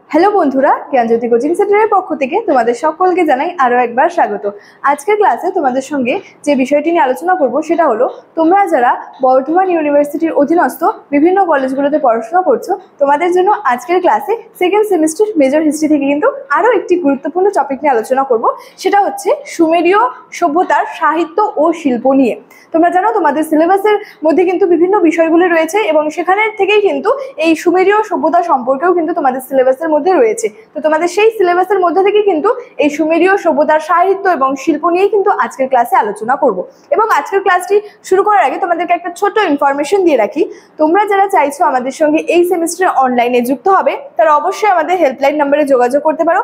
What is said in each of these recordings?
Hello বন্ধুরা, জ্ঞানজ্যোতি coaching সেন্টারের পক্ষ থেকে তোমাদের সকলকে জানাই আরও একবার স্বাগত। আজকের ক্লাসে তোমাদের সঙ্গে যে বিষয়টি নিয়ে আলোচনা করব সেটা হলো, তোমরা যারা বর্ধমান ইউনিভার্সিটির অধীনস্থ বিভিন্ন কলেজগুলোতে পড়াশোনা করছো, তোমাদের জন্য আজকের ক্লাসে সেকেন্ড সেমিস্টার মেজর হিস্ট্রি থেকে কিন্তু আরও একটি গুরুত্বপূর্ণ টপিক নিয়ে আলোচনা করব। সেটা হচ্ছে সুমেরীয় সভ্যতার সাহিত্য ও শিল্প নিয়ে। তোমরা জানো তোমাদের সিলেবাসের মধ্যে কিন্তু বিভিন্ন বিষয়গুলি রয়েছে এবং সেখানের থেকেই কিন্তু এই সুমেরীয় সভ্যতা সম্পর্কেও কিন্তু তোমাদের সিলেবাসের মধ্যে রয়েছে। তো তোমাদের সেই সিলেবাসের মধ্যে থেকে কিন্তু এই সুমেরীয় সভ্যতার সাহিত্য এবং শিল্প নিয়ে কিন্তু আজকের ক্লাসে আলোচনা করব। এবং আজকের ক্লাসটি শুরু করার আগে তোমাদেরকে একটা ছোট্ট ইনফরমেশন দিয়ে রাখি। তোমরা যারা চাইছো আমাদের সঙ্গে এই সেমিস্টারে অনলাইনে যুক্ত হবে, তারা অবশ্যই আমাদের হেল্পলাইন নাম্বারে যোগাযোগ করতে পারো,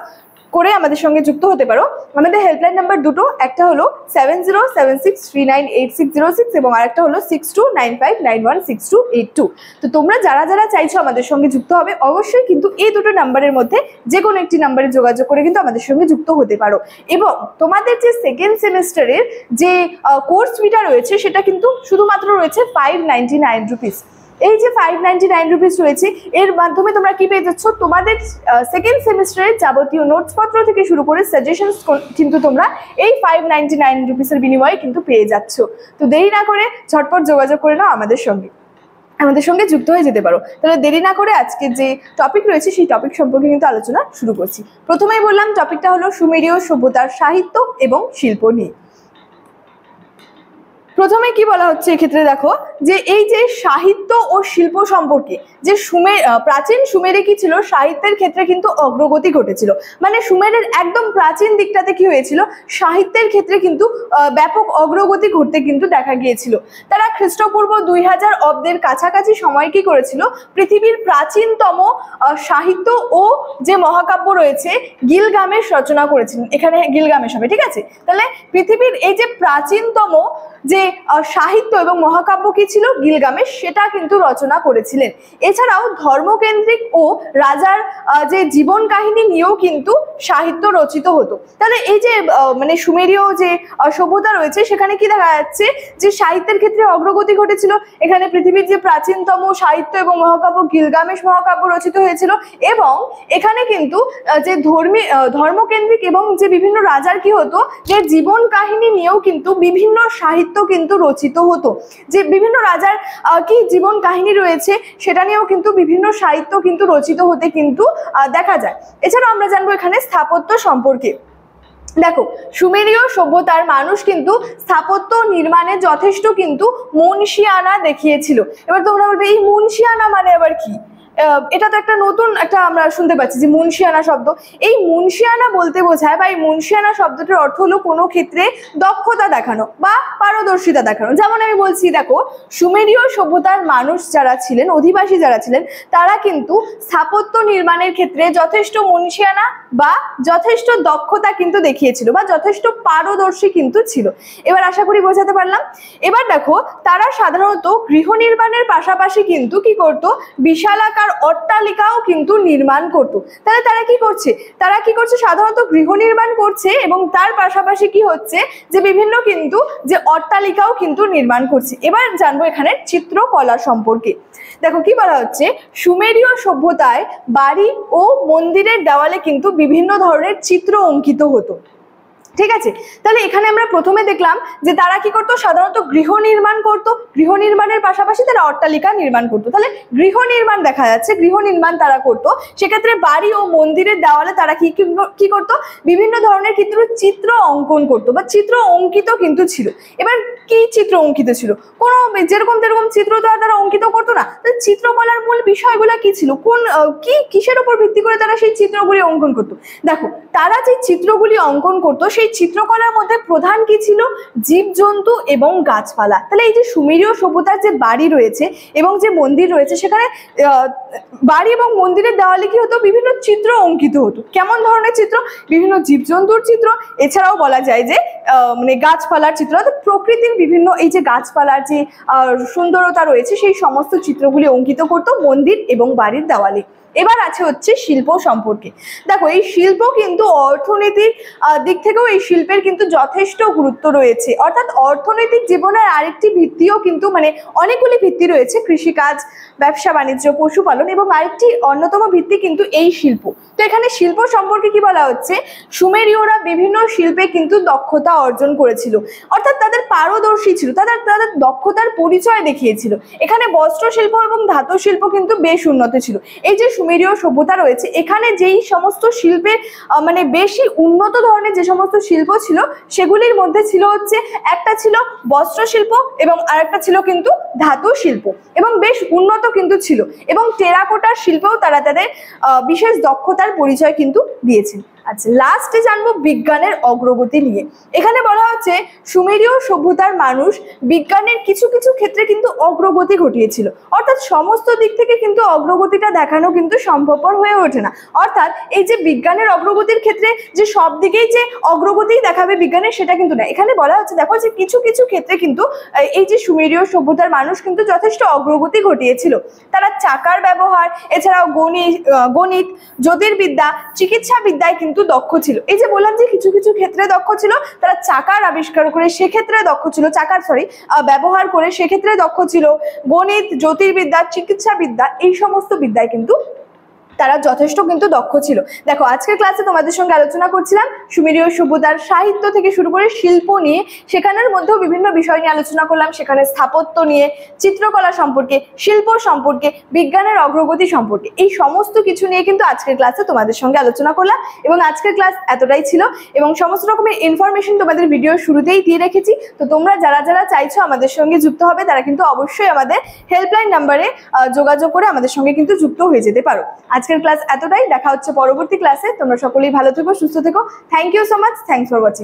করে আমাদের সঙ্গে যুক্ত হতে পারো। আমাদের হেল্পলাইন নাম্বার দুটো, একটা হলো 7076398606 এবং আরেকটা হলো 6295916282। তো তোমরা যারা যারা চাইছো আমাদের সঙ্গে যুক্ত হবে, অবশ্যই কিন্তু এই দুটো নাম্বারের মধ্যে যে কোনো একটি নাম্বারে যোগাযোগ করে কিন্তু আমাদের সঙ্গে যুক্ত হতে পারো। এবং তোমাদের যে সেকেন্ড সেমিস্টারের যে কোর্স ফিটা রয়েছে সেটা কিন্তু শুধুমাত্র রয়েছে 599 রুপিস। এই যে 599 রুপিস রয়েছে, এর মাধ্যমে তোমরা কি পেয়ে যাচ্ছ? তোমাদের সেকেন্ড সেমিস্টারের যাবতীয় নোটসপত্র থেকে শুরু করে সাজেশনস কিন্তু তোমরা এই 599 রুপিসের বিনিময়ে কিন্তু পেয়ে যাচ্ছ। তো দেরি না করে ঝটপট যোগাযোগ করে নাও আমাদের সঙ্গে যুক্ত হয়ে যেতে পারো। তাহলে দেরি না করে আজকে যে টপিক রয়েছে সেই টপিক সম্পর্কে কিন্তু আলোচনা শুরু করছি। প্রথমেই বললাম টপিকটা হলো সুমেরীয় সভ্যতার সাহিত্য এবং শিল্প নিয়ে। প্রথমে কি বলা হচ্ছে এক্ষেত্রে দেখো, যে এই যে সাহিত্য ও শিল্প সম্পর্কে, যে প্রাচীন সুমেরে কি ছিল, সাহিত্যের ক্ষেত্রে কিন্তু অগ্রগতি ঘটেছিল। মানে সুমেরের একদম প্রাচীন দিকটাতে কি হয়েছিল, সাহিত্যের ক্ষেত্রে কিন্তু ব্যাপক অগ্রগতি ঘটতে কিন্তু দেখা গিয়েছিল। তারা খ্রিস্টপূর্ব 2000 অব্দের কাছাকাছি সময় কি করেছিল, পৃথিবীর প্রাচীনতম সাহিত্য ও যে মহাকাব্য রয়েছে গিলগামেশ রচনা করেছিলেন। এখানে গিলগামেশ হবে, ঠিক আছে? তাহলে পৃথিবীর এই যে প্রাচীনতম যে সাহিত্য এবং মহাকাব্য কি ছিল, গিলগামেশ, সেটা কিন্তু রচনা করেছিলেন। এছাড়াও ধর্মকেন্দ্রিক ও রাজার যে জীবন কাহিনী নিয়েও কিন্তু সাহিত্য রচিত হতো। তাহলে এই যে মানে সুমেরীয় যে সভ্যতা রয়েছে, সেখানে কি দেখা যাচ্ছে, যে সাহিত্যের ক্ষেত্রে অগ্রগতি ঘটেছিল। এখানে পৃথিবীর যে প্রাচীনতম সাহিত্য এবং মহাকাব্য গিলগামেশ মহাকাব্য রচিত হয়েছিল। এবং এখানে কিন্তু যে ধর্মকেন্দ্রিক এবং যে বিভিন্ন রাজার কি হতো, যে জীবন কাহিনী নিয়েও কিন্তু বিভিন্ন সাহিত্য কিন্তু রচিত হতো। যে বিভিন্ন রাজার কি জীবন কাহিনী রয়েছে সেটা নিয়েও কিন্তু বিভিন্ন সাহিত্য কিন্তু রচিত হতে কিন্তু দেখা যায়। এছাড়াও আমরা জানবো এখানে স্থাপত্য সম্পর্কে। দেখো, সুমেরীয় সভ্যতার মানুষ কিন্তু স্থাপত্য নির্মাণে যথেষ্ট কিন্তু মুনশিয়ানা দেখিয়েছিল। এবার তোমরা বলবে, এই মুনশিয়ানা মানে আবার কি? এটা তো একটা নতুন একটা আমরা শুনতে পাচ্ছি যে মুনশিয়ানা শব্দ। এই মুনশিয়ানা বলতে বোঝায়, বা এই মুনশিয়ানা শব্দটির অর্থ হলো কোনো ক্ষেত্রে দক্ষতা দেখানো বা পারদর্শিতা দেখানো। যেমন আমি বলছি, দেখো, সুমেরীয় সভ্যতার মানুষ যারা ছিলেন, অধিবাসী যারা ছিলেন, তারা কিন্তু স্থাপত্য নির্মাণের ক্ষেত্রে যথেষ্ট মুনশিয়ানা বা যথেষ্ট দক্ষতা কিন্তু দেখিয়েছিল, বা যথেষ্ট পারদর্শী কিন্তু ছিল। এবার আশা করি বোঝাতে পারলাম। এবার দেখো, তারা সাধারণত গৃহ নির্মাণের পাশাপাশি কিন্তু কি করতো, বিশালাকার অট্টালিকাও কিন্তু নির্মাণ করতো। তাহলে তারা কি করছে সাধারণত গৃহ নির্মাণ করছে, এবং তার পাশাপাশি কি হচ্ছে, যে বিভিন্ন কিন্তু যে অট্টালিকাও কিন্তু নির্মাণ করছে। এবার জানবো এখানে চিত্রকলা সম্পর্কে। দেখো কি বলা হচ্ছে, সুমেরীয় সভ্যতায় বাড়ি ও মন্দিরের দেওয়ালে কিন্তু বিভিন্ন ধরনের চিত্র অঙ্কিত হতো। ঠিক আছে? তাহলে এখানে আমরা প্রথমে দেখলাম যে তারা কি করতো, সাধারণত গৃহ নির্মাণ করতো, গৃহ নির্মাণের পাশাপাশি তারা অট্টালিকা নির্মাণ করতো। তাহলে গৃহ নির্মাণ দেখা যাচ্ছে, গৃহ নির্মাণ তারা করতো। সেক্ষেত্রে বাড়ি ও মন্দিরের দেওয়ালে তারা কি করতো, বিভিন্ন ধরনের কিন্তু চিত্র অঙ্কন করতো, বা চিত্র অঙ্কিত কিন্তু ছিল। এবার কি চিত্র অঙ্কিত ছিল? কোনো যেরকম তেরকম চিত্র তো আর তারা অঙ্কিত করতো না। চিত্রকলার মূল বিষয়গুলো কি ছিল, কিসের উপর ভিত্তি করে তারা সেই চিত্রগুলি অঙ্কন করতো? দেখো, তারা যে চিত্রগুলি অঙ্কন করতো, সেই চিত্রকলার মধ্যে প্রধান কি ছিল, জীবজন্তু এবং গাছপালা। তাহলে এই যে সুমেরীয় সভ্যতার যে বাড়ি রয়েছে এবং যে মন্দির রয়েছে, সেখানে বাড়ি এবং মন্দিরের দেওয়ালে কি হতো, বিভিন্ন চিত্র অঙ্কিত হতো। কেমন ধরনের চিত্র? বিভিন্ন জীবজন্তুর চিত্র, এছাড়াও বলা যায় যে মানে গাছপালার চিত্র, অর্থাৎ প্রকৃতির বিভিন্ন এই যে গাছপালার যে সুন্দরতা রয়েছে সেই সমস্ত চিত্রগুলি অঙ্কিত করতো মন্দির এবং বাড়ির দেওয়ালে। এবার আছে হচ্ছে শিল্প সম্পর্কে। দেখো এই শিল্প কিন্তু অর্থনীতির দিক থেকেও এই শিল্পের কিন্তু যথেষ্ট গুরুত্ব রয়েছে, অর্থাৎ অর্থনৈতিক জীবনের আরেকটি ভিত্তিও কিন্তু মানে অনেকগুলি ভিত্তি রয়েছে, কৃষিকাজ, ব্যবসা বাণিজ্য, পশুপালন এবং আরেকটি অন্যতম ভিত্তি কিন্তু এই শিল্প। তো এখানে শিল্প সম্পর্কে কি বলা হচ্ছে, সুমেরীয়রা বিভিন্ন শিল্পে কিন্তু দক্ষতা অর্জন করেছিল, অর্থাৎ তাদের পারদর্শী ছিল, তাদের দক্ষতার পরিচয় দেখিয়েছিল। এখানে বস্ত্র শিল্প এবং ধাতু শিল্প কিন্তু বেশ উন্নত ছিল। এই যে সুমেরীয় সভ্যতা রয়েছে, এখানে যেই সমস্ত শিল্পের মানে বেশি উন্নত ধরনের যে সমস্ত শিল্প ছিল সেগুলির মধ্যে ছিল হচ্ছে, একটা ছিল বস্ত্র শিল্প এবং আরেকটা ছিল কিন্তু ধাতু শিল্প, এবং বেশ উন্নত কিন্তু ছিল, এবং টেরাকোটার শিল্পেও তারা তাদের বিশেষ দক্ষতার পরিচয় কিন্তু দিয়েছিল। আচ্ছা, লাস্টে জানবো বিজ্ঞানের অগ্রগতি নিয়ে। এখানে বলা হচ্ছে সুমেরীয় সভ্যতার মানুষ বিজ্ঞানের কিছু কিছু ক্ষেত্রে কিন্তু অগ্রগতি ঘটিয়েছিল, অর্থাৎ সমস্ত দিক থেকে কিন্তু অগ্রগতিটা দেখানো কিন্তু সম্ভবপর হয়ে ওঠে না। অর্থাৎ এই যে বিজ্ঞানের অগ্রগতির ক্ষেত্রে যে সব দিকেই যে অগ্রগতি দেখাবে বিজ্ঞানের, সেটা কিন্তু না। এখানে বলা হচ্ছে দেখো যে কিছু কিছু ক্ষেত্রে কিন্তু এই যে সুমেরীয় সভ্যতার মানুষ কিন্তু যথেষ্ট অগ্রগতি ঘটিয়েছিল। তারা চাকার ব্যবহার, এছাড়াও গণিত, জ্যোতির্বিদ্যা, চিকিৎসা বিদ্যায় কিন্তু দক্ষ ছিল। এই যে বললাম যে কিছু কিছু ক্ষেত্রে দক্ষ ছিল, তারা চাকার আবিষ্কার করে সেক্ষেত্রে দক্ষ ছিল, ব্যবহার করে সেক্ষেত্রে দক্ষ ছিল। গণিত, জ্যোতির্বিদ্যা, চিকিৎসা বিদ্যা, এই সমস্ত বিদ্যায় কিন্তু তারা যথেষ্ট কিন্তু দক্ষ ছিল। দেখো আজকের ক্লাসে তোমাদের সঙ্গে আলোচনা করছিলাম সুমেরীয় সভ্যতার সাহিত্য থেকে শুরু করে শিল্প নিয়ে, সেখানের মধ্যেও বিভিন্ন বিষয় নিয়ে আলোচনা করলাম। সেখানে স্থাপত্য নিয়ে, চিত্রকলা সম্পর্কে, শিল্প সম্পর্কে, বিজ্ঞানের অগ্রগতি সম্পর্কে, এই সমস্ত কিছু নিয়ে কিন্তু আজকের ক্লাসে তোমাদের সঙ্গে আলোচনা করলাম। এবং আজকের ক্লাস এতটাই ছিল, এবং সমস্ত রকমের ইনফরমেশন তোমাদের ভিডিওর শুরুতেই দিয়ে রেখেছি। তো তোমরা যারা যারা চাইছো আমাদের সঙ্গে যুক্ত হবে, তারা কিন্তু অবশ্যই আমাদের হেল্পলাইন নাম্বারে যোগাযোগ করে আমাদের সঙ্গে কিন্তু যুক্ত হয়ে যেতে পারো। আজকের ক্লাস এতটাই, দেখা হচ্ছে পরবর্তী ক্লাসে। তোমরা সকলেই ভালো থেকো, সুস্থ থেকো। Thank you so much, thanks for watching.